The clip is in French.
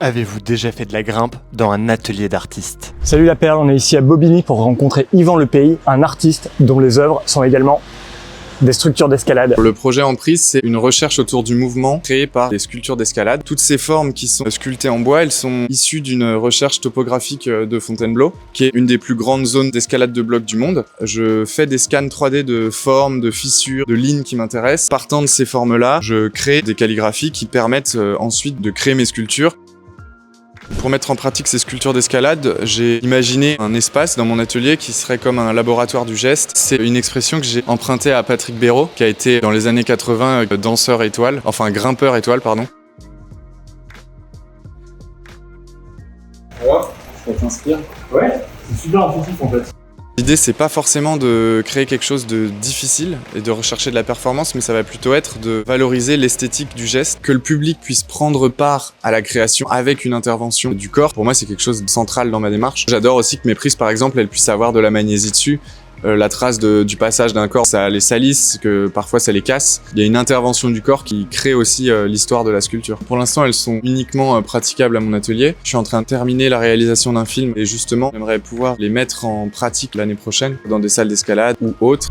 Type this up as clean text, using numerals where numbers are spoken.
Avez-vous déjà fait de la grimpe dans un atelier d'artiste? Salut la perle, on est ici à Bobigny pour rencontrer Yvan Lepays, un artiste dont les œuvres sont également des structures d'escalade. Le projet Emprise, c'est une recherche autour du mouvement créé par des sculptures d'escalade. Toutes ces formes qui sont sculptées en bois, elles sont issues d'une recherche topographique de Fontainebleau, qui est une des plus grandes zones d'escalade de blocs du monde. Je fais des scans 3D de formes, de fissures, de lignes qui m'intéressent. Partant de ces formes-là, je crée des calligraphies qui permettent ensuite de créer mes sculptures. Pour mettre en pratique ces sculptures d'escalade, j'ai imaginé un espace dans mon atelier qui serait comme un laboratoire du geste. C'est une expression que j'ai empruntée à Patrick Béraud, qui a été dans les années 80 danseur étoile, enfin grimpeur étoile, pardon. Alors, ça t'inspire? Ouais, c'est super intuitif en fait. L'idée, c'est pas forcément de créer quelque chose de difficile et de rechercher de la performance, mais ça va plutôt être de valoriser l'esthétique du geste, que le public puisse prendre part à la création avec une intervention du corps. Pour moi, c'est quelque chose de central dans ma démarche. J'adore aussi que mes prises, par exemple, elles puissent avoir de la magnésie dessus. La trace du passage d'un corps, ça les salisse, que parfois ça les casse. Il y a une intervention du corps qui crée aussi l'histoire de la sculpture. Pour l'instant, elles sont uniquement praticables à mon atelier. Je suis en train de terminer la réalisation d'un film et justement, j'aimerais pouvoir les mettre en pratique l'année prochaine dans des salles d'escalade ou autres.